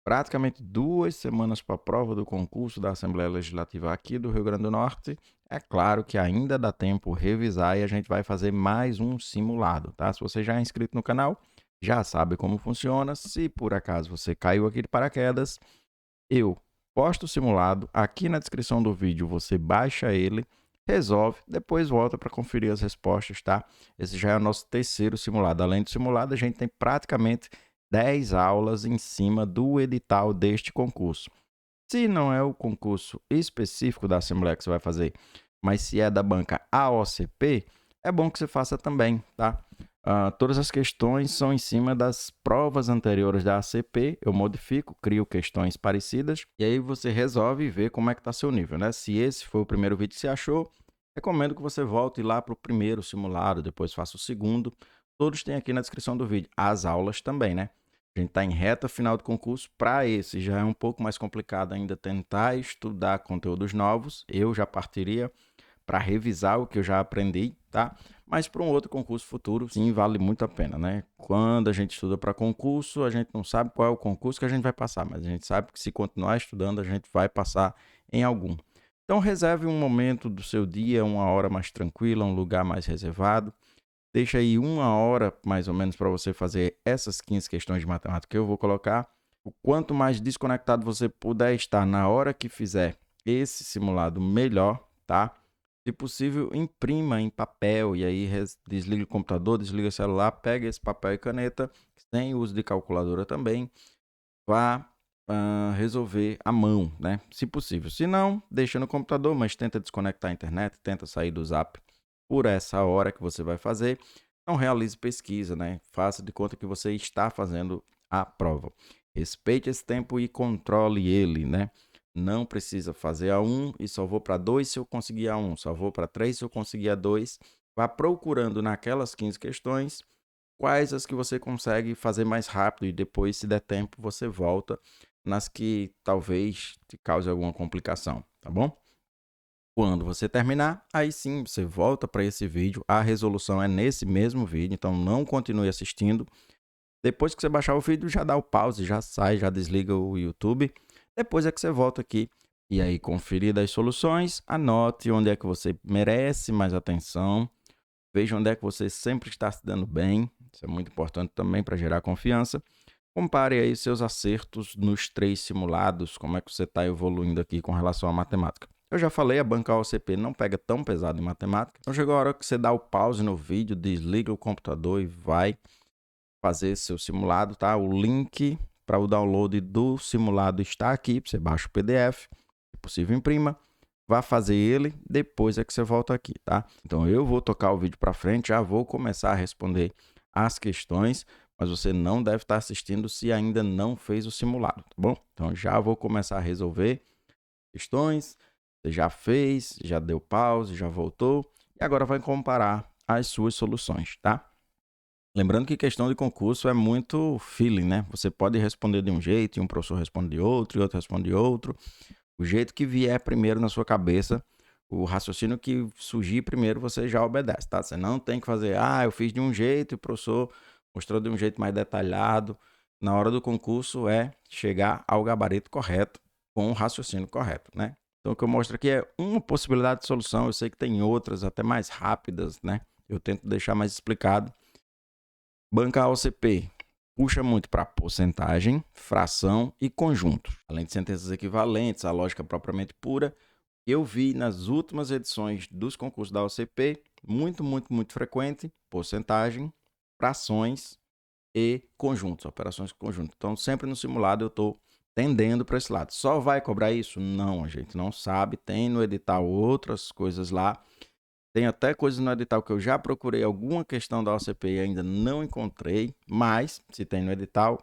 praticamente 2 semanas para a prova do concurso da Assembleia Legislativa aqui do Rio Grande do Norte. É claro que ainda dá tempo revisar e a gente vai fazer mais um simulado, tá? Se você já é inscrito no canal, já sabe como funciona. Se por acaso você caiu aqui de paraquedas, eu posto o simulado, aqui na descrição do vídeo você baixa ele, resolve, depois volta para conferir as respostas, tá? Esse já é o nosso terceiro simulado. Além do simulado, a gente tem praticamente 10 aulas em cima do edital deste concurso. Se não é o concurso específico da Assembleia que você vai fazer, mas se é da banca AOCP, é bom que você faça também, tá? Todas as questões são em cima das provas anteriores da ACP, eu modifico, crio questões parecidas, e aí você resolve e vê como é que está seu nível, né? Se esse foi o primeiro vídeo que você achou, recomendo que você volte lá para o primeiro simulado, depois faça o segundo. Todos têm aqui na descrição do vídeo, as aulas também, né? A gente está em reta final do concurso. Para esse já é um pouco mais complicado ainda tentar estudar conteúdos novos. Eu já partiria para revisar o que eu já aprendi, tá? Mas para um outro concurso futuro, sim, vale muito a pena, né? Quando a gente estuda para concurso, a gente não sabe qual é o concurso que a gente vai passar, mas a gente sabe que se continuar estudando, a gente vai passar em algum. Então, reserve um momento do seu dia, uma hora mais tranquila, um lugar mais reservado. Deixa aí uma hora, mais ou menos, para você fazer essas 15 questões de matemática que eu vou colocar. O quanto mais desconectado você puder estar na hora que fizer esse simulado, melhor, tá? Se possível, imprima em papel e aí desliga o computador, desliga o celular, pega esse papel e caneta, sem uso de calculadora também, vá resolver à mão, né? Se possível. Se não, deixa no computador, mas tenta desconectar a internet, tenta sair do Zap por essa hora que você vai fazer. Não realize pesquisa, né? Faça de conta que você está fazendo a prova. Respeite esse tempo e controle ele, né? Não precisa fazer a 1 e só vou para 2 se eu conseguir a 1, só vou para 3 se eu conseguir a 2. Vá procurando naquelas 15 questões quais as que você consegue fazer mais rápido e depois, se der tempo, você volta nas que talvez te cause alguma complicação, tá bom? Quando você terminar, aí sim você volta para esse vídeo. A resolução é nesse mesmo vídeo, então não continue assistindo. Depois que você baixar o vídeo, já dá o pause, já sai, já desliga o YouTube. Depois é que você volta aqui e aí conferir as soluções, anote onde é que você merece mais atenção, veja onde é que você sempre está se dando bem. Isso é muito importante também para gerar confiança. Compare aí seus acertos nos 3 simulados, como é que você está evoluindo aqui com relação à matemática. Eu já falei, a banca OCP não pega tão pesado em matemática, então chegou a hora que você dá o pause no vídeo, desliga o computador e vai fazer seu simulado, tá? O link para o download do simulado está aqui, você baixa o PDF, se possível imprima, vá fazer ele, depois é que você volta aqui, tá? Então eu vou tocar o vídeo para frente, já vou começar a responder as questões, mas você não deve estar assistindo se ainda não fez o simulado, tá bom? Então já vou começar a resolver questões, você já fez, já deu pause, já voltou, e agora vai comparar as suas soluções, tá? Lembrando que questão de concurso é muito feeling, né? Você pode responder de um jeito, e um professor responde de outro, e outro responde de outro. O jeito que vier primeiro na sua cabeça, o raciocínio que surgir primeiro, você já obedece, tá? Você não tem que fazer, eu fiz de um jeito e o professor mostrou de um jeito mais detalhado. Na hora do concurso é chegar ao gabarito correto, com o raciocínio correto, né? Então o que eu mostro aqui é uma possibilidade de solução, eu sei que tem outras até mais rápidas, né? Eu tento deixar mais explicado. Banca OCP puxa muito para porcentagem, fração e conjunto. Além de sentenças equivalentes, a lógica propriamente pura, eu vi nas últimas edições dos concursos da OCP, muito frequente, porcentagem, frações e conjuntos, operações com conjunto. Então, sempre no simulado eu estou tendendo para esse lado. Só vai cobrar isso? Não, a gente não sabe. Tem no edital outras coisas lá. Tem até coisas no edital que eu já procurei alguma questão da OCP e ainda não encontrei, mas se tem no edital,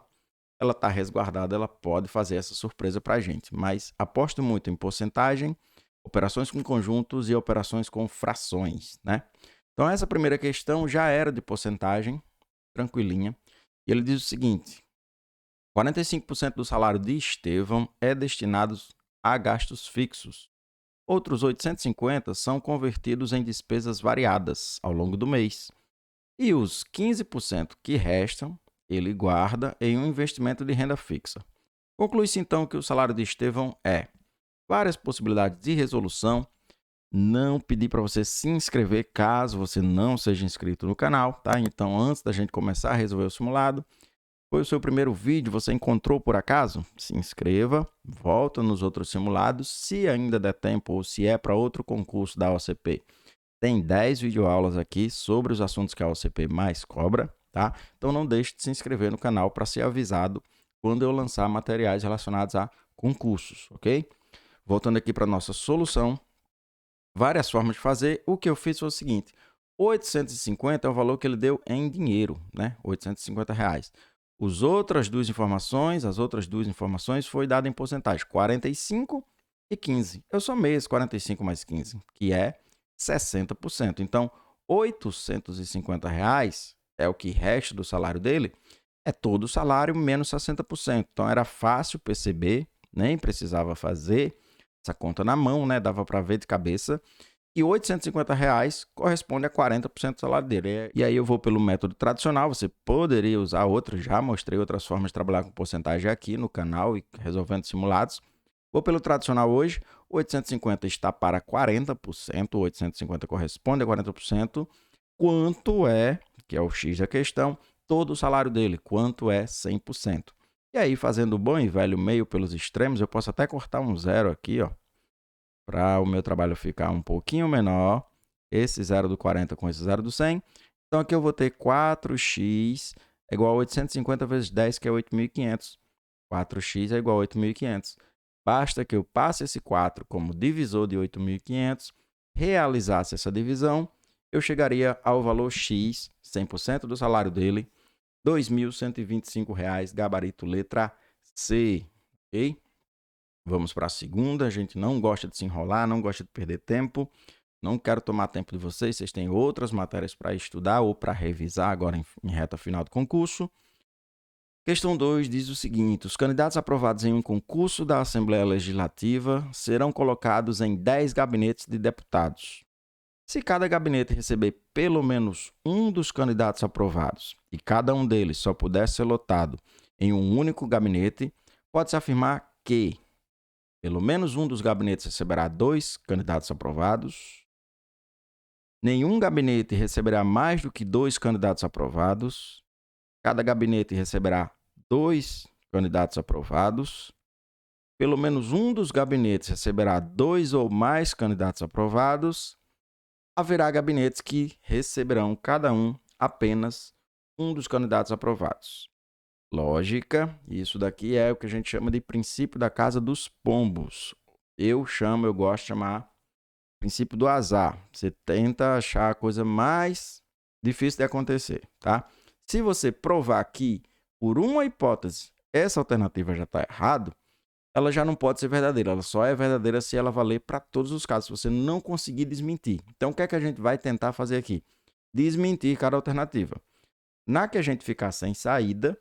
ela está resguardada, ela pode fazer essa surpresa para a gente. Mas aposto muito em porcentagem, operações com conjuntos e operações com frações, né? Então essa primeira questão já era de porcentagem, tranquilinha. E ele diz o seguinte: 45% do salário de Estevão é destinado a gastos fixos. Outros 850 são convertidos em despesas variadas ao longo do mês. E os 15% que restam, ele guarda em um investimento de renda fixa. Conclui-se então que o salário de Estevão é várias possibilidades de resolução. Não pedi para você se inscrever caso você não seja inscrito no canal, tá? Então, antes da gente começar a resolver o simulado, foi o seu primeiro vídeo, você encontrou por acaso? Se inscreva, volta nos outros simulados, se ainda der tempo ou se é para outro concurso da OCP. Tem 10 videoaulas aqui sobre os assuntos que a OCP mais cobra, tá? Então não deixe de se inscrever no canal para ser avisado quando eu lançar materiais relacionados a concursos, ok? Voltando aqui para a nossa solução, várias formas de fazer. O que eu fiz foi o seguinte: 850 é o valor que ele deu em dinheiro, né? R$ 850. As outras duas informações foi dada em porcentagem, 45 e 15. Eu somei esse 45 mais 15, que é 60%. Então, R$ 850 é o que resta do salário dele, é todo o salário menos 60%. Então, era fácil perceber, nem precisava fazer essa conta na mão, né? Dava para ver de cabeça. E R$ 850 corresponde a 40% do salário dele. E aí eu vou pelo método tradicional, você poderia usar outros, já mostrei outras formas de trabalhar com porcentagem aqui no canal e resolvendo simulados. Vou pelo tradicional hoje, 850 está para 40%, 850 corresponde a 40%. Quanto é, que é o X da questão, todo o salário dele, quanto é 100%. E aí, fazendo o bom e velho meio pelos extremos, eu posso até cortar um zero aqui, ó, para o meu trabalho ficar um pouquinho menor. Esse zero do 40 com esse zero do 100. Então, aqui eu vou ter 4x é igual a 850 vezes 10, que é 8.500. 4x é igual a 8.500. Basta que eu passe esse 4 como divisor de 8.500, realizasse essa divisão, eu chegaria ao valor x, 100% do salário dele, R$ 2.125, gabarito letra C, ok? Vamos para a segunda. A gente não gosta de se enrolar, não gosta de perder tempo. Não quero tomar tempo de vocês. Vocês têm outras matérias para estudar ou para revisar agora em reta final do concurso. Questão 2 diz o seguinte: os candidatos aprovados em um concurso da Assembleia Legislativa serão colocados em 10 gabinetes de deputados. Se cada gabinete receber pelo menos um dos candidatos aprovados e cada um deles só puder ser lotado em um único gabinete, pode-se afirmar que pelo menos um dos gabinetes receberá 2 candidatos aprovados, nenhum gabinete receberá mais do que 2 candidatos aprovados, cada gabinete receberá 2 candidatos aprovados, pelo menos um dos gabinetes receberá 2 ou mais candidatos aprovados, haverá gabinetes que receberão cada um apenas um dos candidatos aprovados. Lógica, isso daqui é o que a gente chama de princípio da casa dos pombos. Eu gosto de chamar princípio do azar. Você tenta achar a coisa mais difícil de acontecer, tá? Se você provar que, por uma hipótese, essa alternativa já está errada, ela já não pode ser verdadeira. Ela só é verdadeira se ela valer para todos os casos, se você não conseguir desmentir. Então, o que é que a gente vai tentar fazer aqui? Desmentir cada alternativa. Na que a gente ficar sem saída,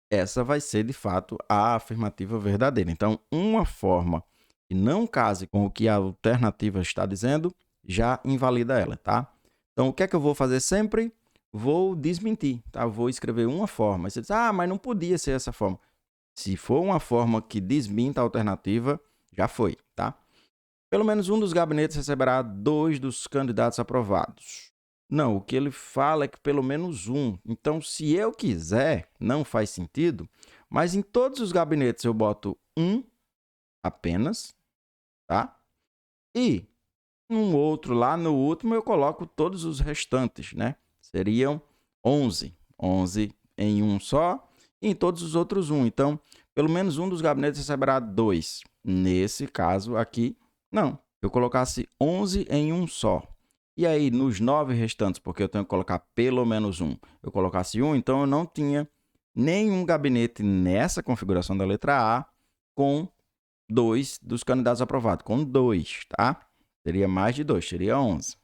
essa vai ser, de fato, a afirmativa verdadeira. Então, uma forma que não case com o que a alternativa está dizendo, já invalida ela, tá? Então, o que é que eu vou fazer sempre? Vou desmentir, tá? Vou escrever uma forma. Você diz, mas não podia ser essa forma. Se for uma forma que desminta a alternativa, já foi, tá? Pelo menos um dos gabinetes receberá 2 dos candidatos aprovados. Não, o que ele fala é que pelo menos um. Então, se eu quiser, não faz sentido, mas em todos os gabinetes eu boto um apenas, tá? E num outro lá, no último, eu coloco todos os restantes, né? Seriam 11. 11 em um só e em todos os outros um. Então, pelo menos um dos gabinetes receberá 2. Nesse caso aqui, não. Eu colocasse 11 em um só. E aí, nos 9 restantes, porque eu tenho que colocar pelo menos um, eu colocasse um, então eu não tinha nenhum gabinete nessa configuração da letra A com 2 dos candidatos aprovados, com 2, tá? Seria mais de 2, seria 11.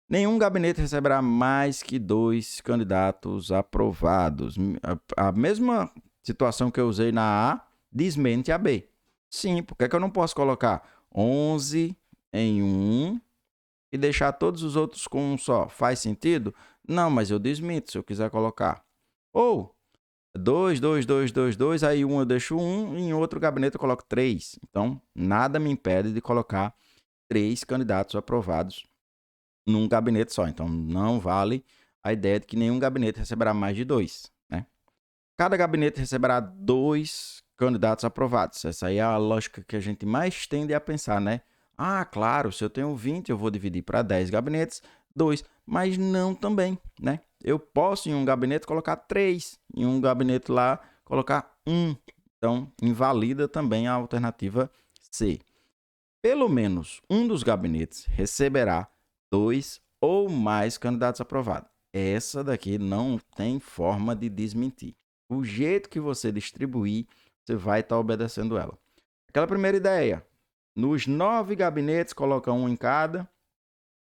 Nenhum gabinete receberá mais que 2 candidatos aprovados. A mesma situação que eu usei na A, desmente a B. Sim, por que eu não posso colocar 11 em um e deixar todos os outros com um só? Faz sentido? Não, mas eu desminto se eu quiser colocar. Ou 2, 2, 2, 2, 2, aí um eu deixo 1, e em outro gabinete eu coloco 3. Então, nada me impede de colocar 3 candidatos aprovados num gabinete só. Então, não vale a ideia de que nenhum gabinete receberá mais de 2, né? Cada gabinete receberá 2 candidatos aprovados. Essa aí é a lógica que a gente mais tende a pensar, né? Ah, claro, se eu tenho 20, eu vou dividir para 10 gabinetes, 2. Mas não também, né? Eu posso em um gabinete colocar 3, em um gabinete lá colocar 1. Então, invalida também a alternativa C. Pelo menos um dos gabinetes receberá 2 ou mais candidatos aprovados. Essa daqui não tem forma de desmentir. O jeito que você distribuir, você vai estar obedecendo ela. Aquela primeira ideia, nos 9 gabinetes coloca um em cada,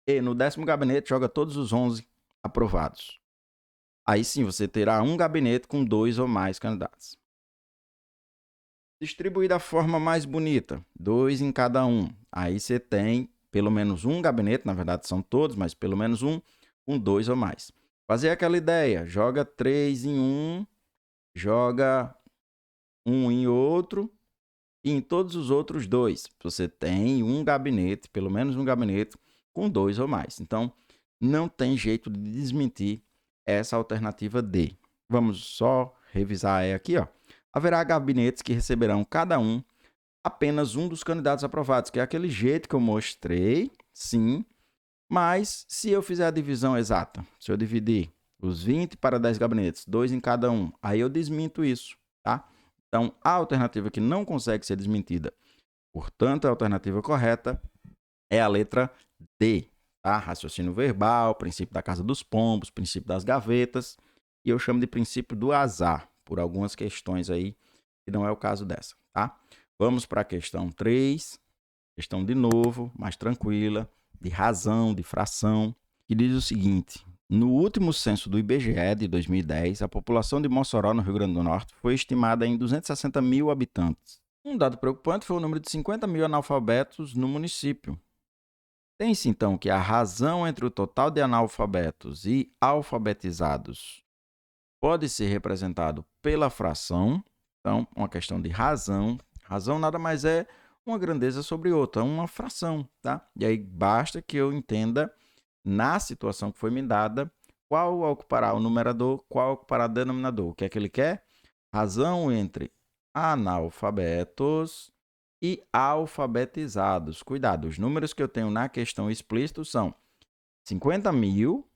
e no 10º gabinete joga todos os 11 aprovados. Aí sim você terá um gabinete com 2 ou mais candidatos. Distribuir da forma mais bonita, 2 em cada um. Aí você tem pelo menos um gabinete, na verdade são todos, mas pelo menos um com 2 ou mais. Fazer aquela ideia, joga 3 em um, joga um em outro, e em todos os outros 2. Você tem um gabinete, pelo menos um gabinete, com 2 ou mais. Então, não tem jeito de desmentir essa alternativa D. Vamos só revisar aqui, ó. Haverá gabinetes que receberão cada um apenas um dos candidatos aprovados, que é aquele jeito que eu mostrei, sim, mas se eu fizer a divisão exata, se eu dividir os 20 para 10 gabinetes, 2 em cada um, aí eu desminto isso, tá? Então, a alternativa que não consegue ser desmentida, portanto, a alternativa correta é a letra D, tá? Raciocínio verbal, princípio da casa dos pombos, princípio das gavetas, e eu chamo de princípio do azar, por algumas questões aí, que não é o caso dessa, tá? Vamos para a questão 3, questão de novo, mais tranquila, de razão, de fração, que diz o seguinte: no último censo do IBGE de 2010, a população de Mossoró, no Rio Grande do Norte, foi estimada em 260 mil habitantes. Um dado preocupante foi o número de 50 mil analfabetos no município. Tem-se então que a razão entre o total de analfabetos e alfabetizados pode ser representado pela fração. Então, uma questão de razão. Razão nada mais é uma grandeza sobre outra, uma fração, tá? E aí basta que eu entenda, na situação que foi me dada, qual ocupará o numerador, qual ocupará o denominador. O que é que ele quer? Razão entre analfabetos e alfabetizados. Cuidado, os números que eu tenho na questão explícito são 50 mil,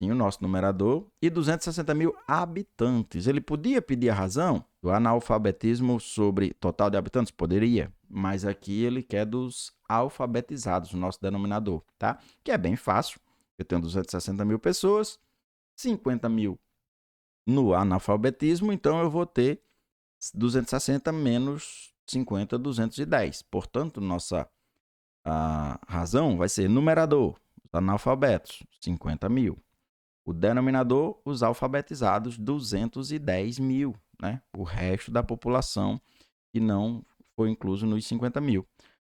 em o nosso numerador, e 260 mil habitantes. Ele podia pedir a razão do analfabetismo sobre total de habitantes? Poderia, mas aqui ele quer dos alfabetizados, o nosso denominador, tá? Que é bem fácil. Eu tenho 260 mil pessoas, 50 mil no analfabetismo, então eu vou ter 260 menos 50, 210. Portanto, nossa razão vai ser numerador, os analfabetos, 50 mil. O denominador, os alfabetizados, 210 mil, né? O resto da população que não foi incluso nos 50 mil.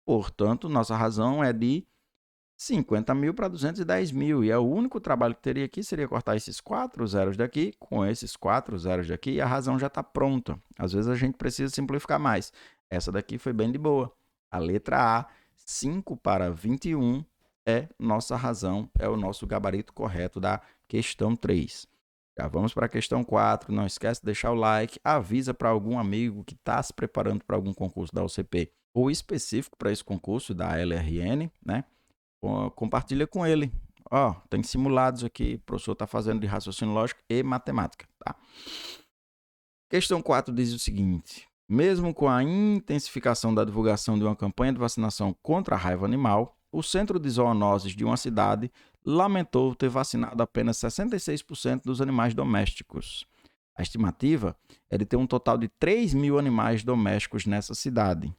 Portanto, nossa razão é de 50 mil para 210 mil. E é o único trabalho que teria aqui seria cortar esses 4 zeros daqui com esses 4 zeros daqui e a razão já está pronta. Às vezes a gente precisa simplificar mais. Essa daqui foi bem de boa. A letra A, 5 para 21, é nossa razão, é o nosso gabarito correto da questão 3. Já vamos para a questão 4. Não esquece de deixar o like. Avisa para algum amigo que está se preparando para algum concurso da UCP ou específico para esse concurso da LRN, né? Compartilha com ele. Ó, tem simulados aqui, o professor está fazendo de raciocínio lógico e matemática, tá? Questão 4 diz o seguinte: mesmo com a intensificação da divulgação de uma campanha de vacinação contra a raiva animal, o Centro de Zoonoses de uma cidade lamentou ter vacinado apenas 66% dos animais domésticos. A estimativa é de ter um total de 3 mil animais domésticos nessa cidade.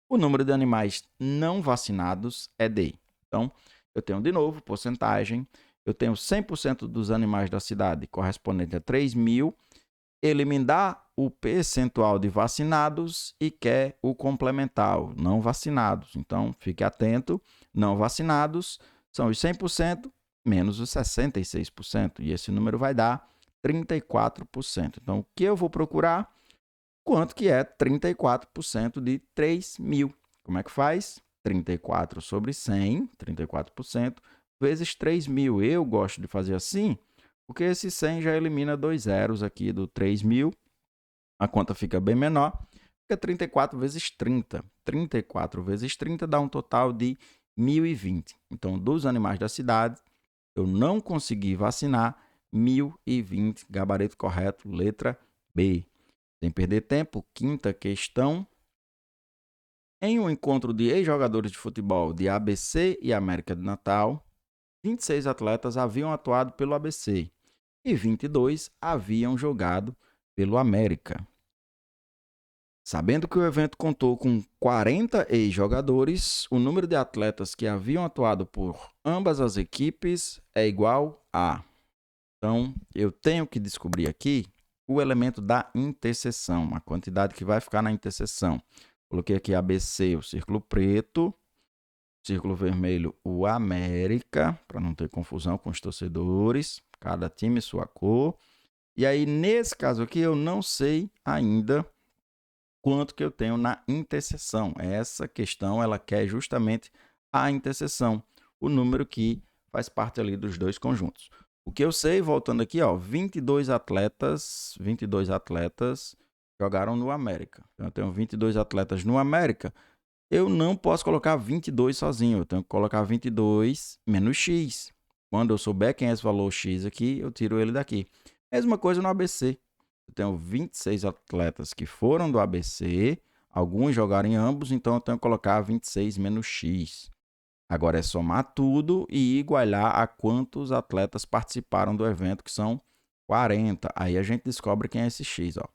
O número de animais não vacinados é de... Então, eu tenho de novo porcentagem, eu tenho 100% dos animais da cidade correspondente a 3 mil, ele me dá o percentual de vacinados e quer o complementar, não vacinados. Então, fique atento, não vacinados são os 100% menos os 66%, e esse número vai dar 34%. Então, o que eu vou procurar? Quanto que é 34% de 3.000? Como é que faz? 34 sobre 100, 34%, vezes 3.000. Eu gosto de fazer assim, porque esse 100 já elimina 2 zeros aqui do 3.000. A conta fica bem menor. Fica 34 vezes 30. 34 vezes 30 dá um total de 1.020. Então, dos animais da cidade, eu não consegui vacinar 1.020. Gabarito correto, letra B. Sem perder tempo, quinta questão. Em um encontro de ex-jogadores de futebol de ABC e América de Natal, 26 atletas haviam atuado pelo ABC e 22 haviam jogado pelo América. Sabendo que o evento contou com 40 ex-jogadores, o número de atletas que haviam atuado por ambas as equipes é igual a... Então, eu tenho que descobrir aqui o elemento da interseção, a quantidade que vai ficar na interseção. Coloquei aqui ABC, o círculo preto, círculo vermelho, o América, para não ter confusão com os torcedores, cada time sua cor. E aí, nesse caso aqui, eu não sei ainda quanto que eu tenho na interseção. Essa questão, ela quer justamente a interseção, o número que faz parte ali dos dois conjuntos. O que eu sei, voltando aqui, ó, 22 atletas jogaram no América. Então, eu tenho 22 atletas no América. Eu não posso colocar 22 sozinho, eu tenho que colocar 22 menos X. Quando eu souber quem é esse valor X aqui, eu tiro ele daqui. Mesma coisa no ABC. Eu tenho 26 atletas que foram do ABC, alguns jogaram em ambos, então eu tenho que colocar 26 menos X. Agora é somar tudo e igualar a quantos atletas participaram do evento, que são 40. Aí a gente descobre quem é esse X. Ó.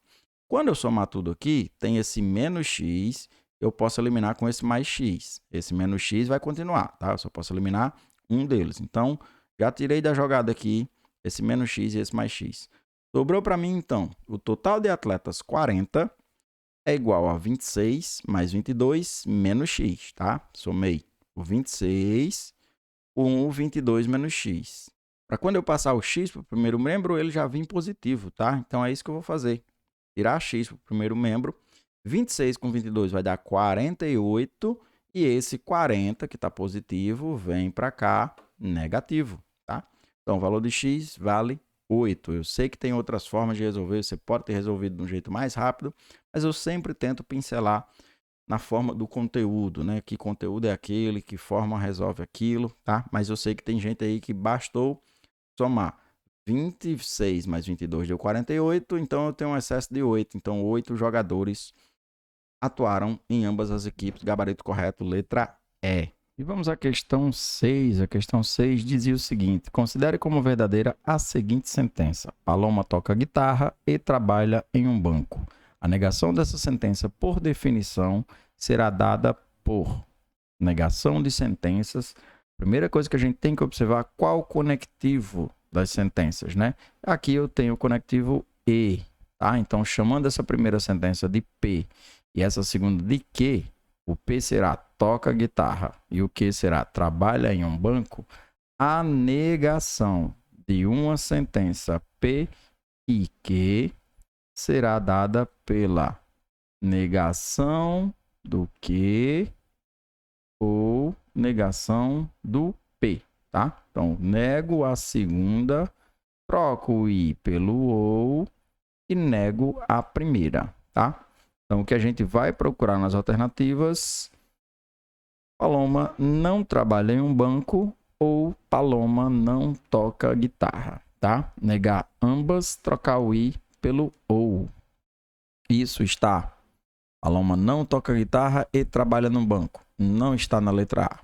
Quando eu somar tudo aqui, tem esse menos X, eu posso eliminar com esse mais X. Esse menos X vai continuar, tá? Eu só posso eliminar um deles. Então, já tirei da jogada aqui esse menos X e esse mais X. Sobrou para mim, então, o total de atletas 40 é igual a 26 mais 22 menos X, tá? Somei o 26 com o 22 menos X. Para quando eu passar o X para o primeiro membro, ele já vem positivo, tá? Então, é isso que eu vou fazer. Tirar X para o primeiro membro. 26 com 22 vai dar 48. E esse 40, que está positivo, vem para cá negativo, tá? Então, o valor de X vale 8. Eu sei que tem outras formas de resolver. Você pode ter resolvido de um jeito mais rápido. Mas eu sempre tento pincelar na forma do conteúdo, né? Que conteúdo é aquele, que forma resolve aquilo, tá? Mas eu sei que tem gente aí que bastou somar 26 mais 22 deu 48, então eu tenho um excesso de 8. Então, 8 jogadores atuaram em ambas as equipes. Gabarito correto, letra E. E vamos à questão 6. A questão 6 dizia o seguinte: considere como verdadeira a seguinte sentença. Paloma toca guitarra e trabalha em um banco. A negação dessa sentença, por definição, será dada por negação de sentenças. Primeira coisa que a gente tem que observar, qual o conectivo das sentenças, né? Aqui eu tenho o conectivo E, tá? Então, chamando essa primeira sentença de P e essa segunda de Q, o P será toca guitarra e o Q será trabalha em um banco. A negação de uma sentença P e Q será dada pela negação do Q ou negação do P, tá? Então, nego a segunda, troco o I pelo OU e nego a primeira, tá? Então, o que a gente vai procurar nas alternativas: Paloma não trabalha em um banco ou Paloma não toca guitarra, tá? Negar ambas, trocar o I pelo OU. Isso está. Paloma não toca guitarra e trabalha no banco. Não está na letra A.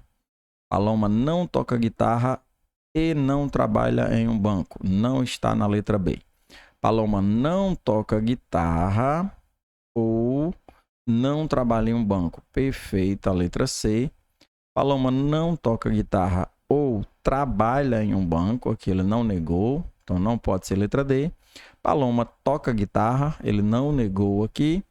Paloma não toca guitarra e não trabalha em um banco. Não está na letra B. Paloma não toca guitarra ou não trabalha em um banco. Perfeita, letra C. Paloma não toca guitarra ou trabalha em um banco. Aqui ele não negou, então não pode ser letra D. Paloma toca guitarra, ele não negou aqui,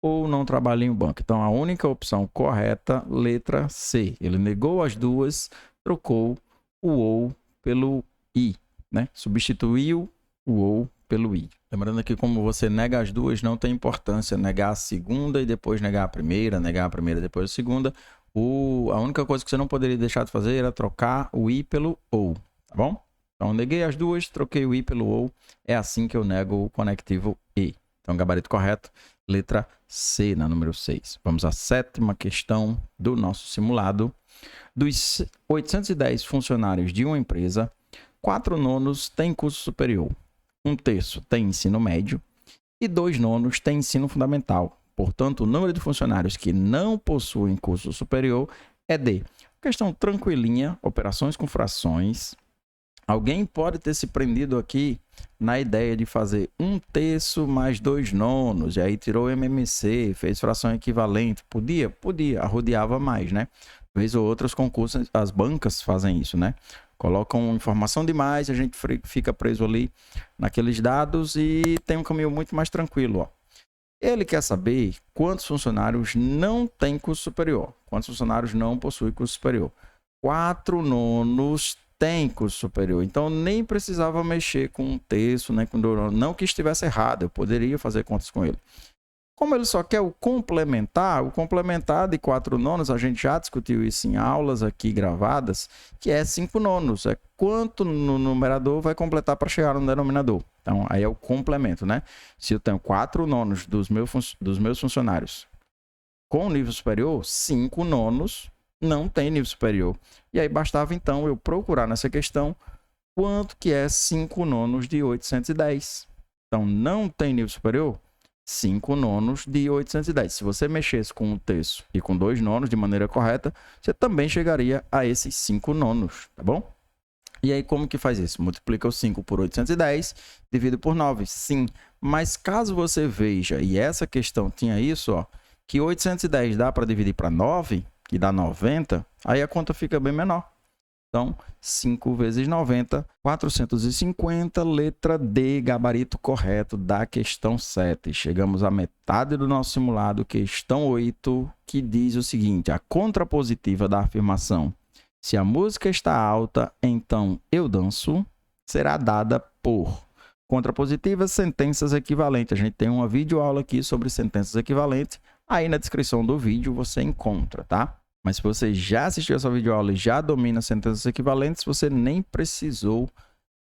ou não trabalha em um banco. Então, a única opção correta, letra C. Ele negou as duas, trocou o OU pelo I, né? Substituiu o ou pelo i. Lembrando que como você nega as duas, não tem importância negar a segunda e depois negar a primeira e depois a segunda. A única coisa que você não poderia deixar de fazer era trocar o i pelo ou, tá bom? Então, neguei as duas, troquei o i pelo ou. É assim que eu nego o conectivo e. Então, gabarito correto, letra C, na número 6. Vamos à 7ª questão do nosso simulado. Dos 810 funcionários de uma empresa, 4/9 têm curso superior, 1/3 tem ensino médio e 2/9 têm ensino fundamental. Portanto, o número de funcionários que não possuem curso superior é de... Questão tranquilinha, operações com frações. Alguém pode ter se prendido aqui na ideia de fazer 1/3 mais 2/9, e aí tirou o MMC, fez fração equivalente. Podia, arrodeava mais, né? Vez ou outra os concursos, as bancas fazem isso, né? Colocam informação demais, a gente fica preso ali naqueles dados e tem um caminho muito mais tranquilo, ó. Ele quer saber quantos funcionários não têm curso superior, quantos funcionários não possuem curso superior. 4/9 tem curso superior, então nem precisava mexer com 1/3, nem com 2/9, não que estivesse errado, eu poderia fazer contas com ele. Como ele só quer o complementar de 4/9, a gente já discutiu isso em aulas aqui gravadas, que é 5/9, é quanto no numerador vai completar para chegar no denominador. Então, aí é o complemento, né? Se eu tenho 4/9 dos meus funcionários com nível superior, 5/9 não tem nível superior. E aí bastava, então, eu procurar nessa questão quanto que é 5/9 de 810. Então, não tem nível superior? 5/9 de 810. Se você mexesse com 1/3 e com 2/9 de maneira correta, você também chegaria a esses 5/9, tá bom? E aí, como que faz isso? Multiplica o 5 por 810, divide por 9. Sim, mas caso você veja, e essa questão tinha isso, ó, que 810 dá para dividir para 9, que dá 90, aí a conta fica bem menor. Então, 5 vezes 90, 450, letra D, gabarito correto da questão 7. Chegamos à metade do nosso simulado, questão 8, que diz o seguinte: a contrapositiva da afirmação "se a música está alta, então eu danço", será dada por... Contrapositiva, sentenças equivalentes. A gente tem uma videoaula aqui sobre sentenças equivalentes. Aí na descrição do vídeo você encontra, tá? Mas se você já assistiu essa videoaula e já domina sentenças equivalentes, você nem precisou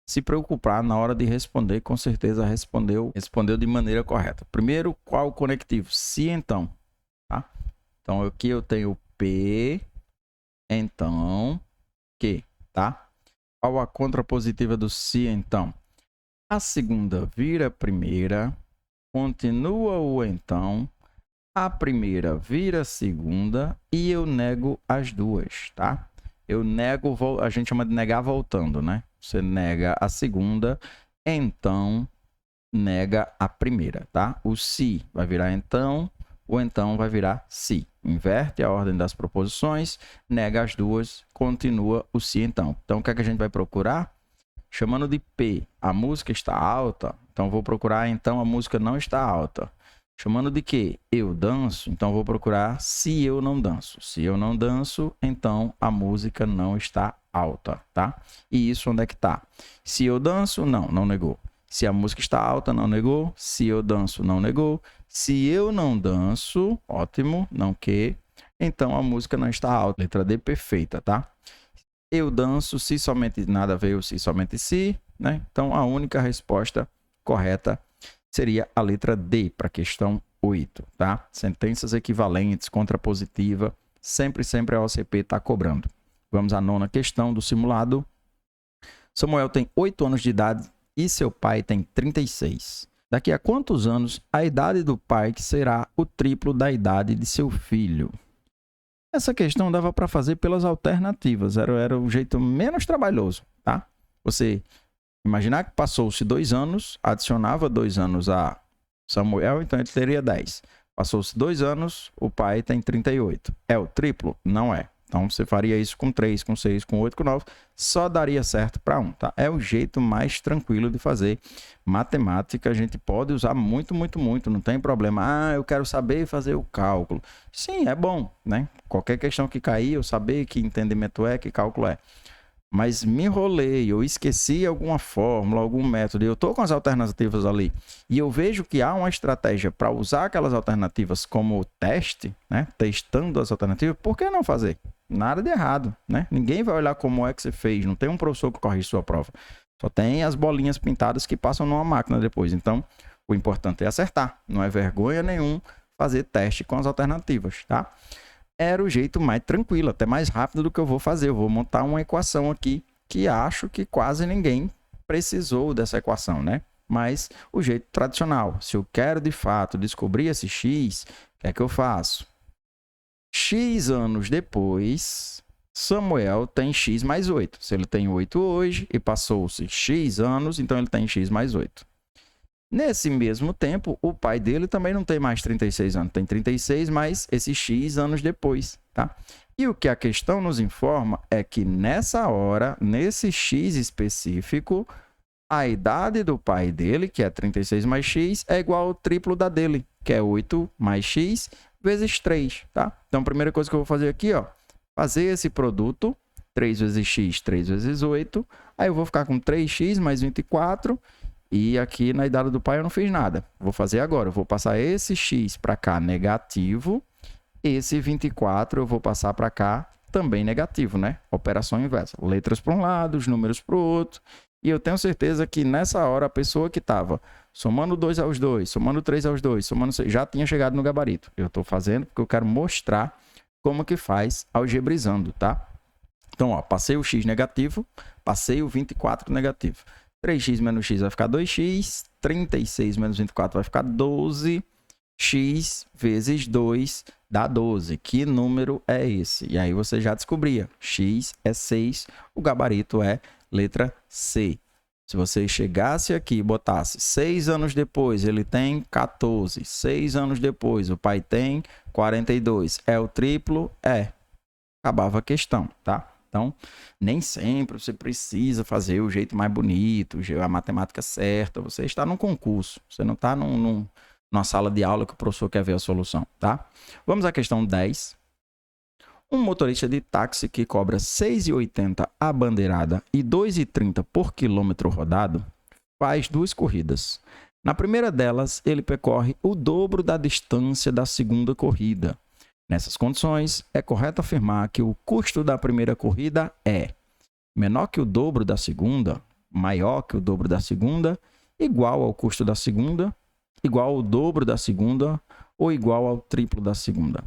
se preocupar na hora de responder. Com certeza respondeu de maneira correta. Primeiro, qual o conectivo? Se, então. Tá? Então, aqui eu tenho P, então, que, tá? Qual a contrapositiva do se, então? A segunda vira a primeira, continua o então, a primeira vira a segunda e eu nego as duas, tá? Eu nego, a gente chama de negar voltando, né? Você nega a segunda, então nega a primeira, tá? O se vai virar então, o então vai virar se. Inverte a ordem das proposições, nega as duas, continua o se então. Então, o que é que a gente vai procurar? Chamando de P, a música está alta, então vou procurar, então a música não está alta. Chamando de que? Eu danço, então vou procurar se eu não danço. Se eu não danço, então a música não está alta, tá? E isso onde é que está? Se eu danço, não negou. Se a música está alta, não negou. Se eu danço, não negou. Se eu não danço, ótimo, não que, então a música não está alta. Letra D perfeita, tá? Eu danço, se somente nada veio, se somente se, né? Então, a única resposta correta seria a letra D para a questão 8, tá? Sentenças equivalentes, contrapositiva, sempre a OCP está cobrando. Vamos à 9ª questão do simulado. Samuel tem 8 anos de idade e seu pai tem 36. Daqui a quantos anos a idade do pai que será o triplo da idade de seu filho? Essa questão dava para fazer pelas alternativas, era o jeito menos trabalhoso, tá? Você imaginar que passou-se 2 anos, adicionava 2 anos a Samuel, então ele teria 10. Passou-se 2 anos, o pai tem 38. É o triplo? Não é. Então, você faria isso com 3, com 6, com 8, com 9, só daria certo para 1, tá? É o jeito mais tranquilo de fazer matemática, a gente pode usar muito, não tem problema. Ah, eu quero saber fazer o cálculo. Sim, é bom, né? Qualquer questão que cair, eu saber que entendimento é, que cálculo é. mas me enrolei, eu esqueci alguma fórmula, algum método, eu estou com as alternativas ali, e eu vejo que há uma estratégia para usar aquelas alternativas como teste, né? Testando as alternativas, por que não fazer? Nada de errado, né? Ninguém vai olhar como é que você fez, não tem um professor que corrige sua prova. Só tem as bolinhas pintadas que passam numa máquina depois. Então, o importante é acertar. Não é vergonha nenhum fazer teste com as alternativas, tá? Era o jeito mais tranquilo, até mais rápido do que eu vou fazer. Eu vou montar uma equação aqui que acho que quase ninguém precisou dessa equação, né? Mas o jeito tradicional. Se eu quero de fato descobrir esse x, o que é que eu faço? X anos depois, Samuel tem x mais 8. Se ele tem 8 hoje e passou-se x anos, então ele tem x mais 8. Nesse mesmo tempo, o pai dele também não tem mais 36 anos, tem 36 mais esse x anos depois, tá? E o que a questão nos informa é que nessa hora, nesse x específico, a idade do pai dele, que é 36 mais x, é igual ao triplo da dele, que é 8 mais x vezes 3, tá? Então, a primeira coisa que eu vou fazer aqui, ó, fazer esse produto, 3 vezes x, 3 vezes 8, aí eu vou ficar com 3x mais 24, e aqui na idade do pai eu não fiz nada. Vou fazer agora, eu vou passar esse x para cá negativo, esse 24 eu vou passar para cá também negativo, né? Operação inversa. Letras para um lado, os números para o outro. E eu tenho certeza que nessa hora a pessoa que estava somando 2 aos 2, somando 3 aos 2, somando 6, já tinha chegado no gabarito. Eu estou fazendo porque eu quero mostrar como que faz algebrizando, tá? Então, ó, passei o x negativo, passei o 24 negativo. 3x menos x vai ficar 2x, 36 menos 24 vai ficar 12, x vezes 2 dá 12. Que número é esse? E aí você já descobria, x é 6, o gabarito é letra C. Se você chegasse aqui e botasse 6 anos depois, ele tem 14, 6 anos depois, o pai tem 42, é o triplo? É. Acabava a questão, tá? Então, nem sempre você precisa fazer o jeito mais bonito, a matemática certa. Você está num concurso, você não está numa sala de aula que o professor quer ver a solução, tá? Vamos à questão 10. Um motorista de táxi que cobra R$ 6,80 a bandeirada e R$ 2,30 por quilômetro rodado faz 2 corridas. Na primeira delas, ele percorre o dobro da distância da segunda corrida. Nessas condições, é correto afirmar que o custo da primeira corrida é menor que o dobro da segunda, maior que o dobro da segunda, igual ao custo da segunda, igual ao dobro da segunda ou igual ao triplo da segunda.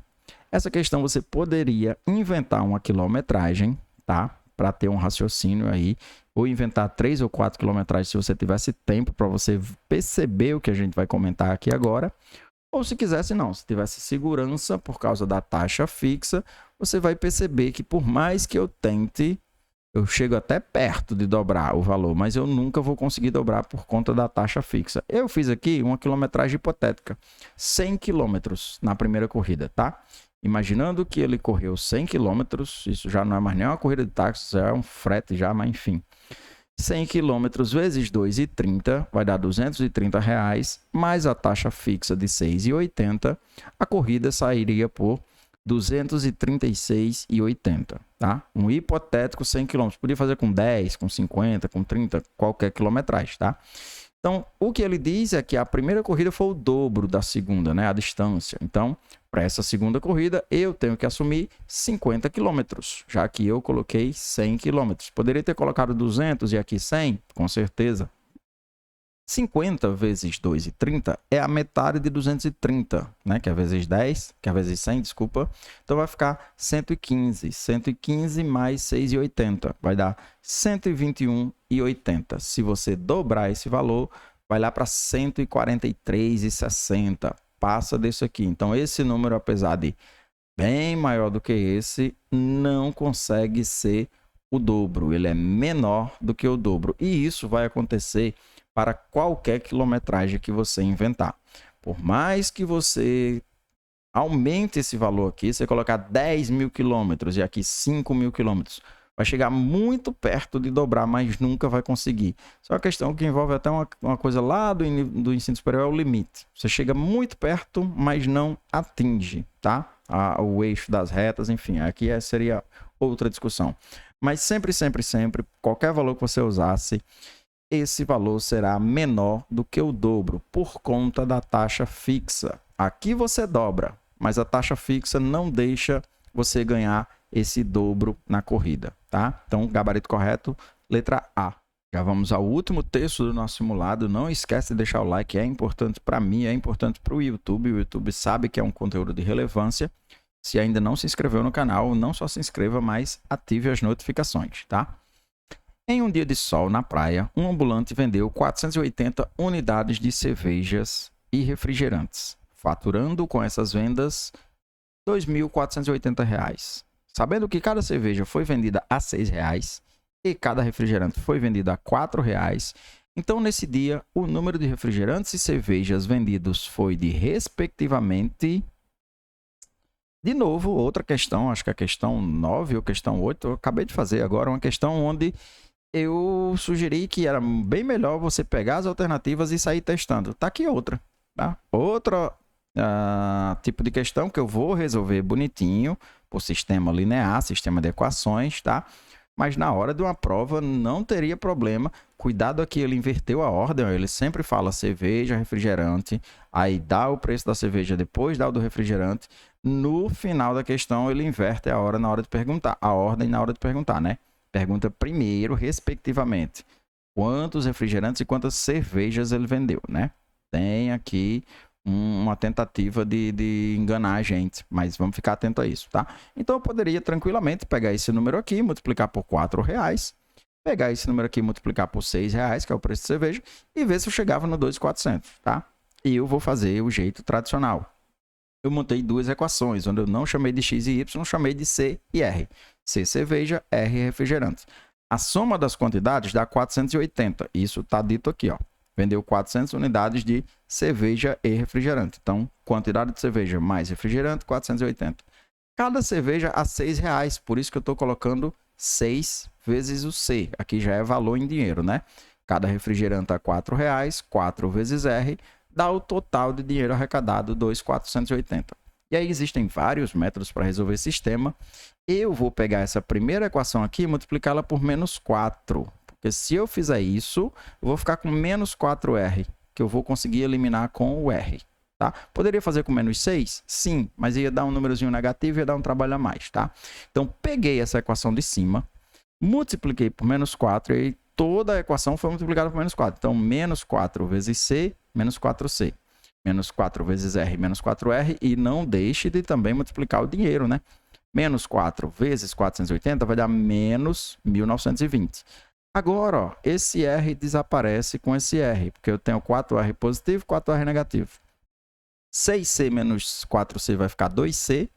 Essa questão você poderia inventar uma quilometragem, tá? Para ter um raciocínio aí, ou inventar 3 ou 4 quilometragens se você tivesse tempo para você perceber o que a gente vai comentar aqui agora. Ou se quisesse não, se tivesse segurança por causa da taxa fixa, você vai perceber que por mais que eu tente, eu chego até perto de dobrar o valor, mas eu nunca vou conseguir dobrar por conta da taxa fixa. Eu fiz aqui uma quilometragem hipotética, 100 quilômetros na primeira corrida, tá? Imaginando que ele correu 100 quilômetros, isso já não é mais nem uma corrida de táxi, é um frete já, mas enfim. 100 km vezes 2,30 vai dar R$ 230, mais a taxa fixa de 6,80, a corrida sairia por R$ 236,80, tá? Um hipotético 100 km, podia fazer com 10, com 50, com 30, qualquer quilometragem, tá? Então, o que ele diz é que a primeira corrida foi o dobro da segunda, né? A distância. Então, para essa segunda corrida, eu tenho que assumir 50 quilômetros, já que eu coloquei 100 quilômetros. Poderia ter colocado 200 e aqui 100? Com certeza. 50 vezes 2,30 é a metade de 230, né? Que é vezes 10, que é vezes 100, desculpa. Então, vai ficar 115. 115 mais 6,80 vai dar 121,80. Se você dobrar esse valor, vai lá para 143,60. Passa desse aqui. Então, esse número, apesar de bem maior do que esse, não consegue ser o dobro. Ele é menor do que o dobro. E isso vai acontecer para qualquer quilometragem que você inventar. Por mais que você aumente esse valor aqui, você colocar 10 mil quilômetros e aqui 5 mil quilômetros, vai chegar muito perto de dobrar, mas nunca vai conseguir. Só a questão que envolve até uma coisa lá do ensino superior é o limite. Você chega muito perto, mas não atinge, tá? O eixo das retas, enfim, aqui seria outra discussão. Mas sempre, sempre, sempre, qualquer valor que você usasse, esse valor será menor do que o dobro, por conta da taxa fixa. Aqui você dobra, mas a taxa fixa não deixa você ganhar esse dobro na corrida, tá? Então, gabarito correto, letra A. Já vamos ao último texto do nosso simulado. Não esquece de deixar o like, é importante para mim, é importante para o YouTube. O YouTube sabe que é um conteúdo de relevância. Se ainda não se inscreveu no canal, não só se inscreva, mas ative as notificações, tá? Em um dia de sol na praia, um ambulante vendeu 480 unidades de cervejas e refrigerantes, faturando com essas vendas R$ 2.480. Sabendo que cada cerveja foi vendida a R$ 6 e cada refrigerante foi vendido a R$ 4, então nesse dia o número de refrigerantes e cervejas vendidos foi de, respectivamente... De novo, outra questão, acho que a questão 9 ou questão 8, eu acabei de fazer agora uma questão onde eu sugeri que era bem melhor você pegar as alternativas e sair testando. Tá aqui outra, tá? Outra tipo de questão que eu vou resolver bonitinho por sistema linear, sistema de equações, tá? Mas na hora de uma prova não teria problema. Cuidado aqui, ele inverteu a ordem, ele sempre fala cerveja, refrigerante, aí dá o preço da cerveja, depois dá o do refrigerante. No final da questão, ele inverte a hora na hora de perguntar, a ordem na hora de perguntar, né? Pergunta primeiro, respectivamente, quantos refrigerantes e quantas cervejas ele vendeu, né? Tem aqui uma tentativa de enganar a gente, mas vamos ficar atento a isso, tá? Então eu poderia tranquilamente pegar esse número aqui, multiplicar por R$4, pegar esse número aqui e multiplicar por R$6, que é o preço de cerveja, e ver se eu chegava no 2.400, tá? E eu vou fazer o jeito tradicional. Eu montei duas equações, onde eu não chamei de x e y, chamei de C e R. C, cerveja, R, refrigerante. A soma das quantidades dá 480. Isso está dito aqui, ó. Vendeu 400 unidades de cerveja e refrigerante. Então, quantidade de cerveja mais refrigerante, 480. Cada cerveja a R$6, por isso que eu estou colocando 6 vezes o C. Aqui já é valor em dinheiro, né? Cada refrigerante a R$4, 4 vezes R, dá o total de dinheiro arrecadado, 2.480. E aí existem vários métodos para resolver esse sistema. Eu vou pegar essa primeira equação aqui e multiplicá-la por menos 4. Porque se eu fizer isso, eu vou ficar com menos 4R, que eu vou conseguir eliminar com o R. Tá? Poderia fazer com menos 6? Sim, mas ia dar um númerozinho negativo e ia dar um trabalho a mais. Tá? Então, peguei essa equação de cima, multipliquei por menos 4 e toda a equação foi multiplicada por menos 4. Então, menos 4 vezes C, menos 4C. Menos 4 vezes R, menos 4R. E não deixe de também multiplicar o dinheiro, né? Menos 4 vezes 480 vai dar menos 1.920. Agora, ó, esse R desaparece com esse R, porque eu tenho 4R positivo e 4R negativo. 6C menos 4C vai ficar 2C.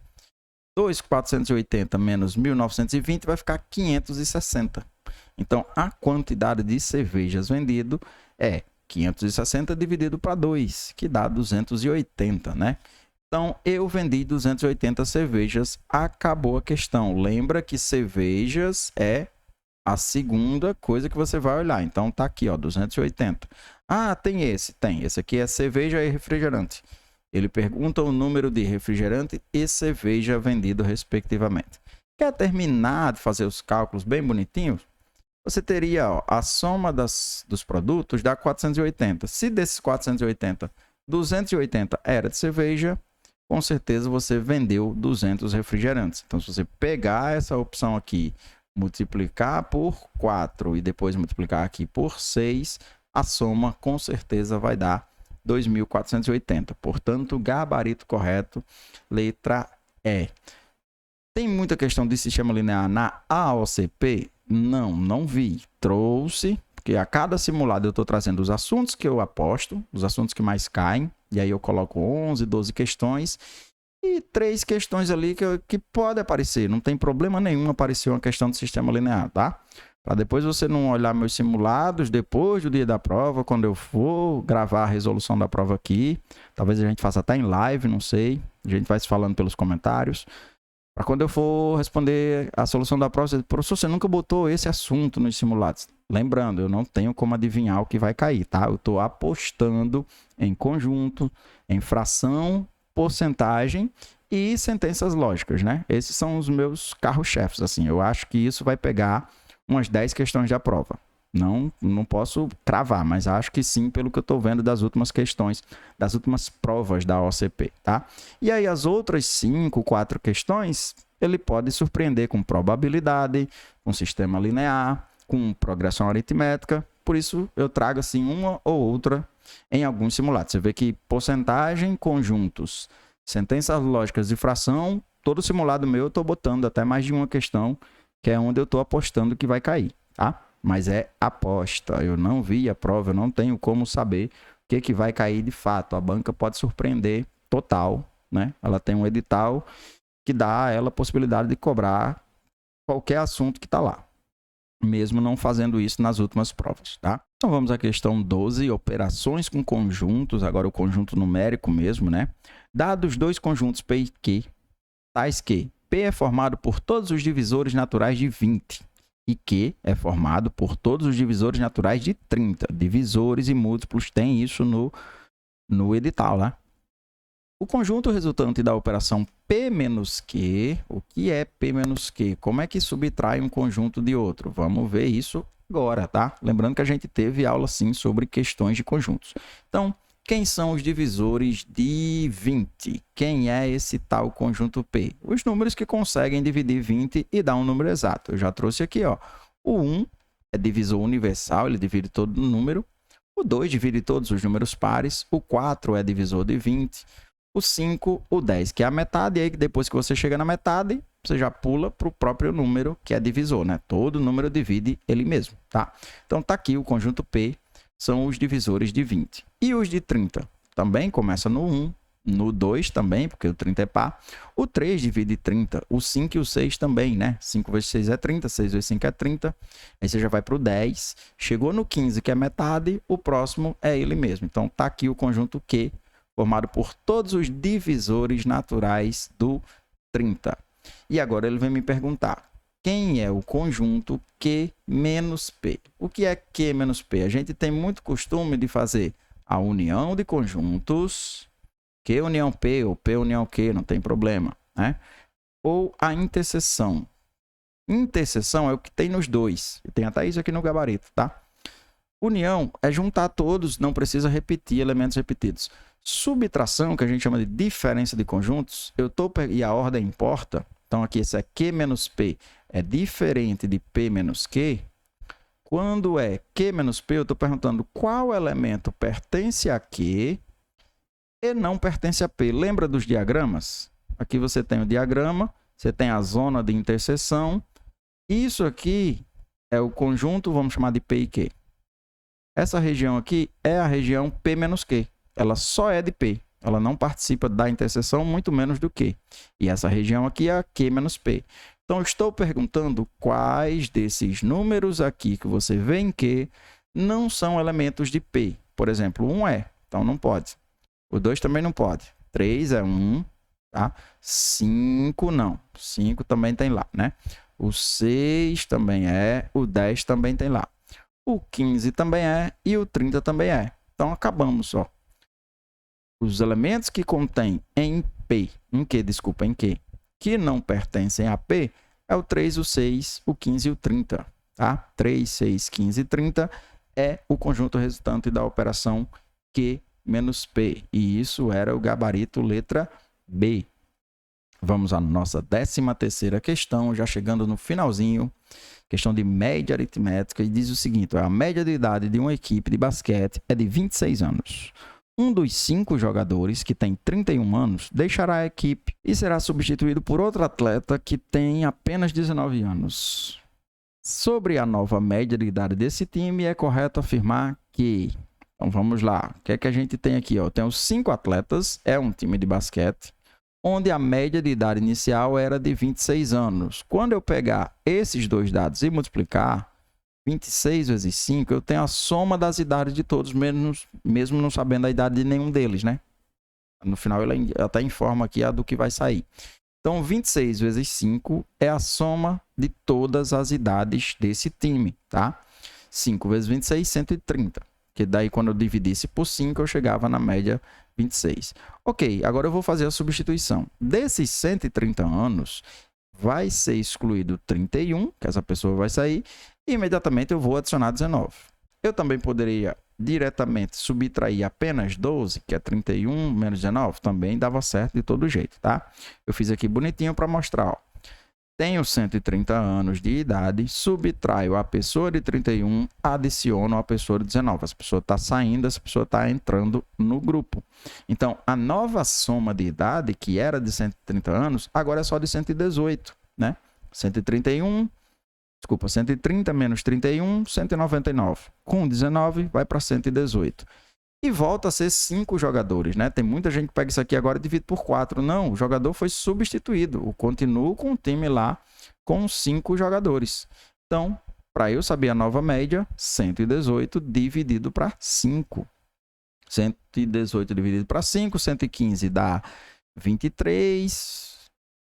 2.480 menos 1.920 vai ficar 560. Então, a quantidade de cervejas vendido é 560 dividido para 2, que dá 280, né? Então, eu vendi 280 cervejas, acabou a questão. Lembra que cervejas é a segunda coisa que você vai olhar. Então, tá aqui, ó, 280. Ah, tem esse? Tem. Esse aqui é cerveja e refrigerante. Ele pergunta o número de refrigerante e cerveja vendido, respectivamente. Quer terminar de fazer os cálculos bem bonitinhos? Você teria, ó, a soma dos produtos dá 480. Se desses 480, 280 era de cerveja, com certeza você vendeu 200 refrigerantes. Então, se você pegar essa opção aqui, multiplicar por 4 e depois multiplicar aqui por 6, a soma com certeza vai dar 2.480. Portanto, gabarito correto, letra E. Tem muita questão de sistema linear na AOCP? Não vi. Trouxe, porque a cada simulado eu estou trazendo os assuntos que eu aposto, os assuntos que mais caem, e aí eu coloco 11, 12 questões, e 3 questões ali que pode aparecer, não tem problema nenhum aparecer uma questão de sistema linear, tá? Para depois você não olhar meus simulados depois do dia da prova, quando eu for gravar a resolução da prova aqui, talvez a gente faça até em live, não sei, a gente vai se falando pelos comentários. Para quando eu for responder a solução da prova, você diz, professor, você nunca botou esse assunto nos simulados. Lembrando, eu não tenho como adivinhar o que vai cair, tá? Eu estou apostando em conjunto, em fração, porcentagem e sentenças lógicas, né? Esses são os meus carro-chefes, assim. Eu acho que isso vai pegar umas 10 questões da prova. Não posso cravar, mas acho que sim, pelo que eu estou vendo das últimas questões, das últimas provas da OCP, tá? E aí as outras 5, 4 questões, ele pode surpreender com probabilidade, com sistema linear, com progressão aritmética. Por isso eu trago assim uma ou outra em alguns simulados. Você vê que porcentagem, conjuntos, sentenças lógicas e fração, todo simulado meu eu estou botando até mais de uma questão, que é onde eu estou apostando que vai cair, tá? Mas é aposta. Eu não vi a prova, eu não tenho como saber o que vai cair de fato. A banca pode surpreender total, né? Ela tem um edital que dá a ela a possibilidade de cobrar qualquer assunto que está lá, mesmo não fazendo isso nas últimas provas, tá? Então vamos à questão 12, operações com conjuntos, agora o conjunto numérico mesmo, né? Dados dois conjuntos P e Q, tais que P é formado por todos os divisores naturais de 20 e Q é formado por todos os divisores naturais de 30. Divisores e múltiplos tem isso no edital, né? O conjunto resultante da operação P menos Q, o que é P menos Q? Como é que subtrai um conjunto de outro? Vamos ver isso agora, tá? Lembrando que a gente teve aula, sim, sobre questões de conjuntos. Então, quem são os divisores de 20? Quem é esse tal conjunto P? Os números que conseguem dividir 20 e dar um número exato. Eu já trouxe aqui, ó. O 1 é divisor universal, ele divide todo número. O 2 divide todos os números pares. O 4 é divisor de 20. O 5, o 10, que é a metade. E aí, depois que você chega na metade, você já pula para o próprio número que é divisor, né? Todo número divide ele mesmo, tá? Então, tá aqui o conjunto P. São os divisores de 20. E os de 30? Também começa no 1, no 2 também, porque o 30 é par. O 3 divide 30, o 5 e o 6 também, né? 5 vezes 6 é 30, 6 vezes 5 é 30. Aí você já vai para o 10. Chegou no 15, que é metade, o próximo é ele mesmo. Então, tá aqui o conjunto Q, formado por todos os divisores naturais do 30. E agora ele vem me perguntar, quem é o conjunto Q menos P? O que é Q menos P? A gente tem muito costume de fazer a união de conjuntos, Q união P ou P união Q, não tem problema, né? Ou a interseção. Interseção é o que tem nos dois. E tem até isso aqui no gabarito, tá? União é juntar todos, não precisa repetir elementos repetidos. Subtração, que a gente chama de diferença de conjuntos, e a ordem importa. Então, aqui esse é Q menos P é diferente de P menos Q. Quando é Q menos P, eu estou perguntando qual elemento pertence a Q e não pertence a P. Lembra dos diagramas? Aqui você tem o diagrama, você tem a zona de interseção. Isso aqui é o conjunto, vamos chamar de P e Q. Essa região aqui é a região P menos Q. Ela só é de P. Ela não participa da interseção, muito menos do Q. E essa região aqui é a Q menos P. Então, eu estou perguntando quais desses números aqui que você vê em Q não são elementos de P. Por exemplo, 1 é, então não pode. O 2 também não pode. 3 é 1, tá? 5 não. 5 também tem lá, né? O 6 também é, o 10 também tem lá. O 15 também é e o 30 também é. Então, acabamos, ó. Os elementos que contêm em Q, que não pertencem a P, é o 3, o 6, o 15 e o 30. Tá? 3, 6, 15 e 30 é o conjunto resultante da operação Q menos P. E isso era o gabarito letra B. Vamos à nossa 13ª questão, já chegando no finalzinho. Questão de média aritmética. E diz o seguinte, a média de idade de uma equipe de basquete é de 26 anos. Um dos 5 jogadores, que tem 31 anos, deixará a equipe e será substituído por outro atleta que tem apenas 19 anos. Sobre a nova média de idade desse time, é correto afirmar que... Então, vamos lá. O que é que a gente tem aqui? Eu tenho 5 atletas, é um time de basquete, onde a média de idade inicial era de 26 anos. Quando eu pegar esses dois dados e multiplicar, 26 vezes 5, eu tenho a soma das idades de todos, mesmo não sabendo a idade de nenhum deles, né? No final, ele até informa aqui a do que vai sair. Então, 26 vezes 5 é a soma de todas as idades desse time, tá? 5 vezes 26, 130. Que daí, quando eu dividisse por 5, eu chegava na média 26. Ok, agora eu vou fazer a substituição. Desses 130 anos, vai ser excluído 31, que essa pessoa vai sair, e imediatamente eu vou adicionar 19. Eu também poderia diretamente subtrair apenas 12, que é 31 menos 19, também dava certo de todo jeito, tá? Eu fiz aqui bonitinho para mostrar, ó. Tenho 130 anos de idade, subtraio a pessoa de 31, adiciono a pessoa de 19. Essa pessoa está saindo, essa pessoa está entrando no grupo. Então, a nova soma de idade, que era de 130 anos, agora é só de 118, né? 130 menos 31, 199. Com 19, vai para 118. E volta a ser 5 jogadores, né? Tem muita gente que pega isso aqui agora e divide por 4. Não, o jogador foi substituído. Eu continuo com o time lá com 5 jogadores. Então, para eu saber a nova média, 118 dividido para 5. 118 dividido para 5, 115 dá 23...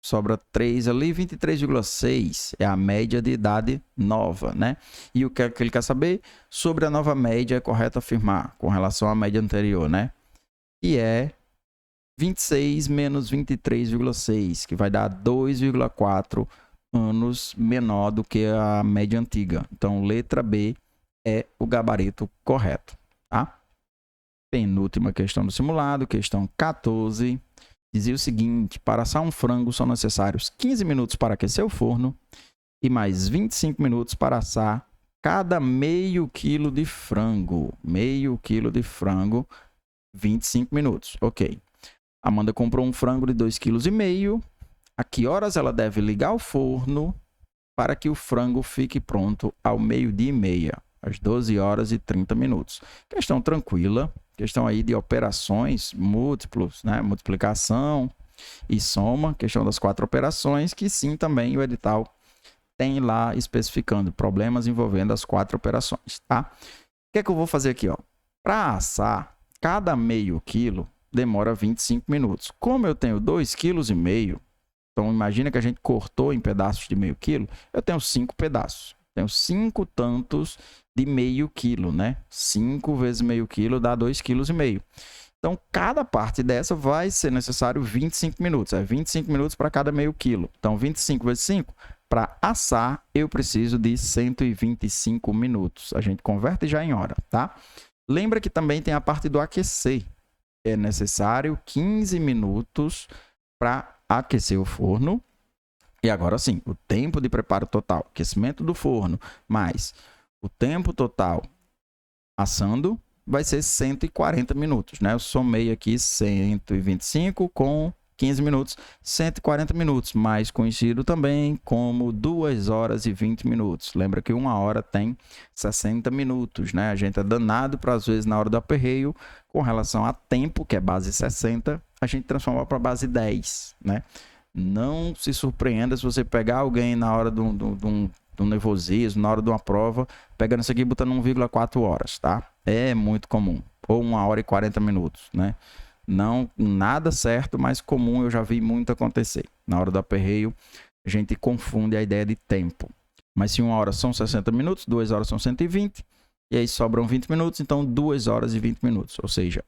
Sobra 3 ali, 23,6 é a média de idade nova, né? E o que ele quer saber? Sobre a nova média, é correto afirmar com relação à média anterior, né? Que é 26 menos 23,6, que vai dar 2,4 anos menor do que a média antiga. Então, letra B é o gabarito correto, tá? Penúltima questão do simulado, questão 14. Dizia o seguinte: para assar um frango são necessários 15 minutos para aquecer o forno e mais 25 minutos para assar cada meio quilo de frango. Meio quilo de frango, 25 minutos. Ok. Amanda comprou um frango de 2,5 kg. A que horas ela deve ligar o forno para que o frango fique pronto ao 12h30, às 12h30? Questão tranquila. Questão aí de operações múltiplos, né? Multiplicação e soma, questão das 4 operações, que sim, também o edital tem lá especificando problemas envolvendo as 4 operações, tá? O que é que eu vou fazer aqui, ó? Para assar, cada meio quilo demora 25 minutos. Como eu tenho 2,5 kg, então imagina que a gente cortou em pedaços de meio quilo, eu tenho 5 pedaços. Tenho 5 tantos de meio quilo, né? 5 vezes meio quilo dá 2,5 kg. Então, cada parte dessa vai ser necessário 25 minutos. É 25 minutos para cada meio quilo. Então, 25 vezes 5, para assar, eu preciso de 125 minutos. A gente converte já em hora, tá? Lembra que também tem a parte do aquecer. É necessário 15 minutos para aquecer o forno. E agora sim, o tempo de preparo total, aquecimento do forno, mais o tempo total assando, vai ser 140 minutos, né? Eu somei aqui 125 com 15 minutos, 140 minutos, mais conhecido também como 2 horas e 20 minutos. Lembra que 1 hora tem 60 minutos, né? A gente é danado para, às vezes, na hora do aperreio, com relação a tempo, que é base 60, a gente transforma para base 10, né? Não se surpreenda se você pegar alguém na hora do nervosismo, na hora de uma prova, pegando isso aqui e botando 1,4 horas, tá? É muito comum. Ou 1 hora e 40 minutos, né? Não, nada certo, mas comum, eu já vi muito acontecer. Na hora do aperreio, a gente confunde a ideia de tempo. Mas se 1 hora são 60 minutos, 2 horas são 120, e aí sobram 20 minutos, então 2 horas e 20 minutos. Ou seja,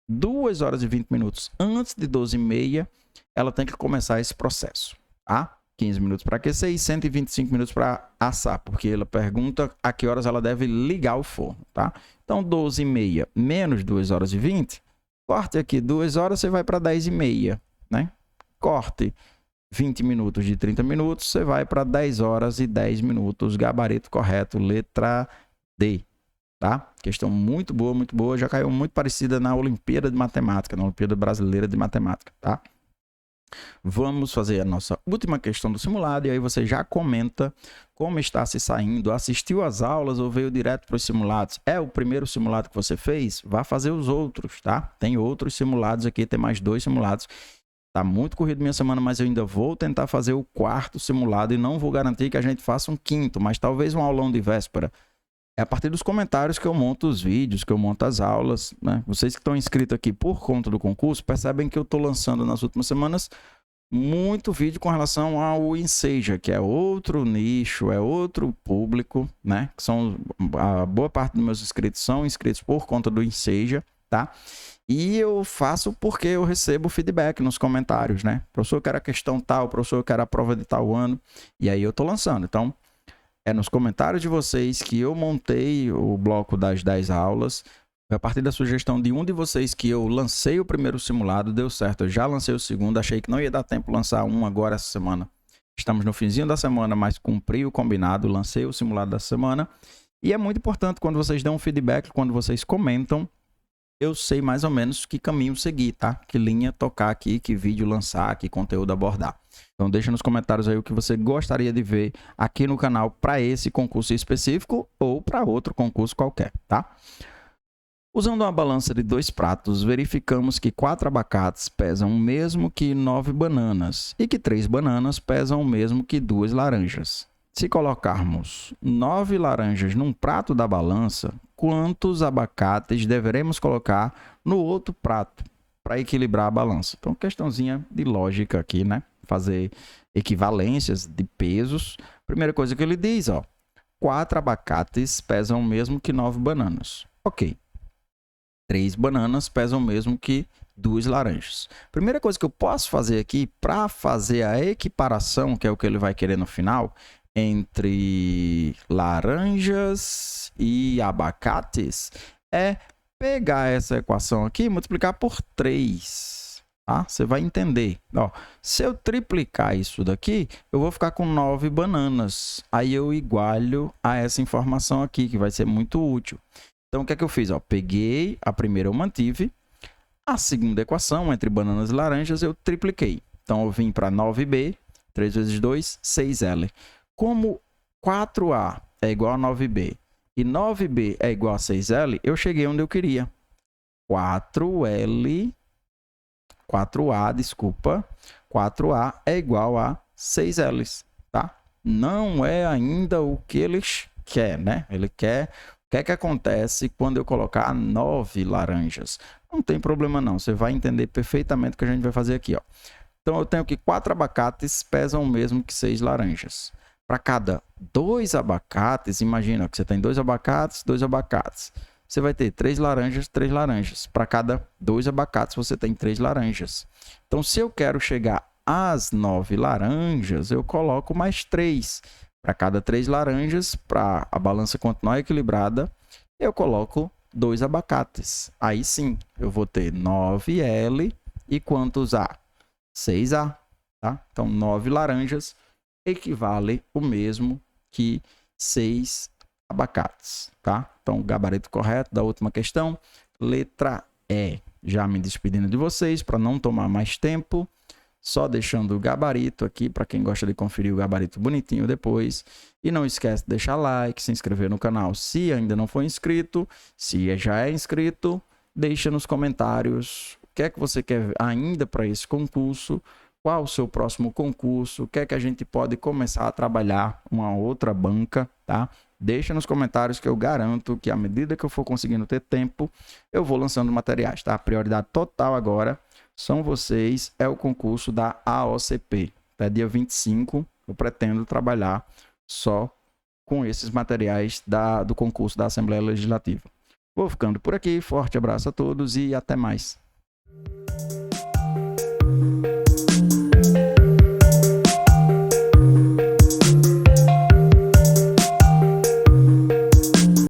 2 horas e 20 minutos antes de 12h30, ela tem que começar esse processo, tá? 15 minutos para aquecer e 125 minutos para assar, porque ela pergunta a que horas ela deve ligar o forno, tá? Então, 12h30 menos 2 horas e 20, corte aqui 2 horas, você vai para 10h30, né? Corte 20 minutos de 30 minutos, você vai para 10 horas e 10 minutos, gabarito correto, letra D, tá? Questão muito boa, já caiu muito parecida na Olimpíada de Matemática, na Olimpíada Brasileira de Matemática, tá? Vamos fazer a nossa última questão do simulado e aí você já comenta como está se saindo, assistiu às aulas ou veio direto para os simulados. É o primeiro simulado que você fez? Vá fazer os outros, tá? Tem outros simulados aqui, tem mais 2 simulados. Tá muito corrido minha semana, mas eu ainda vou tentar fazer o 4º simulado e não vou garantir que a gente faça um 5º, mas talvez um aulão de véspera. É a partir dos comentários que eu monto os vídeos, que eu monto as aulas, né? Vocês que estão inscritos aqui por conta do concurso, percebem que eu estou lançando nas últimas semanas muito vídeo com relação ao Enseja, que é outro nicho, é outro público, né? Que são, a boa parte dos meus inscritos são inscritos por conta do Enseja, tá? E eu faço porque eu recebo feedback nos comentários, né? Professor, eu quero a questão tal, professor, eu quero a prova de tal ano. E aí eu tô lançando. Então, é nos comentários de vocês que eu montei o bloco das 10 aulas. Foi a partir da sugestão de um de vocês que eu lancei o primeiro simulado, deu certo. Eu já lancei o segundo, achei que não ia dar tempo lançar um agora essa semana. Estamos no finzinho da semana, mas cumpri o combinado, lancei o simulado da semana. E é muito importante quando vocês dão um feedback, quando vocês comentam, eu sei mais ou menos que caminho seguir, tá? Que linha tocar aqui, que vídeo lançar, que conteúdo abordar. Então deixa nos comentários aí o que você gostaria de ver aqui no canal para esse concurso específico ou para outro concurso qualquer, tá? Usando uma balança de 2 pratos, verificamos que 4 abacates pesam o mesmo que 9 bananas e que 3 bananas pesam o mesmo que 2 laranjas. Se colocarmos 9 laranjas num prato da balança, quantos abacates deveremos colocar no outro prato para equilibrar a balança? Então, questãozinha de lógica aqui, né? Fazer equivalências de pesos. Primeira coisa que ele diz, ó, 4 abacates pesam o mesmo que 9 bananas. Ok. 3 bananas pesam o mesmo que 2 laranjas. Primeira coisa que eu posso fazer aqui para fazer a equiparação, que é o que ele vai querer no final, entre laranjas e abacates, é pegar essa equação aqui e multiplicar por 3. Tá? Você vai entender. Ó, se eu triplicar isso daqui, eu vou ficar com 9 bananas. Aí eu igualo a essa informação aqui, que vai ser muito útil. Então, o que é que eu fiz? Ó, peguei a primeira, eu mantive. A segunda equação, entre bananas e laranjas, eu tripliquei. Então, eu vim para 9b, 3 vezes 2, 6l. Como 4a é igual a 9b e 9b é igual a 6l, eu cheguei onde eu queria. 4a, desculpa, 4a é igual a 6l, tá? Não é ainda o que ele quer, né? Ele quer... O que é que acontece quando eu colocar 9 laranjas? Não tem problema não, você vai entender perfeitamente o que a gente vai fazer aqui, ó. Então, eu tenho que 4 abacates pesam o mesmo que 6 laranjas. Para cada 2 abacates, imagina que você tem 2 abacates, 2 abacates. Você vai ter 3 laranjas, 3 laranjas. Para cada 2 abacates, você tem 3 laranjas. Então, se eu quero chegar às 9 laranjas, eu coloco mais 3. Para cada 3 laranjas, para a balança continuar equilibrada, eu coloco 2 abacates. Aí sim, eu vou ter 9L e quantos A? 6A. Tá? Então, 9 laranjas equivale o mesmo que 6 abacates. Tá? Então, o gabarito correto da última questão, letra E. Já me despedindo de vocês para não tomar mais tempo. Só deixando o gabarito aqui, para quem gosta de conferir o gabarito bonitinho depois. E não esquece de deixar like, se inscrever no canal se ainda não for inscrito. Se já é inscrito, deixa nos comentários o que é que você quer ainda para esse concurso, qual o seu próximo concurso, o que é que a gente pode começar a trabalhar uma outra banca, tá? Deixa nos comentários que eu garanto que à medida que eu for conseguindo ter tempo, eu vou lançando materiais, tá? A prioridade total agora são vocês, é o concurso da AOCP. Até dia 25, eu pretendo trabalhar só com esses materiais do concurso da Assembleia Legislativa. Vou ficando por aqui, forte abraço a todos e até mais.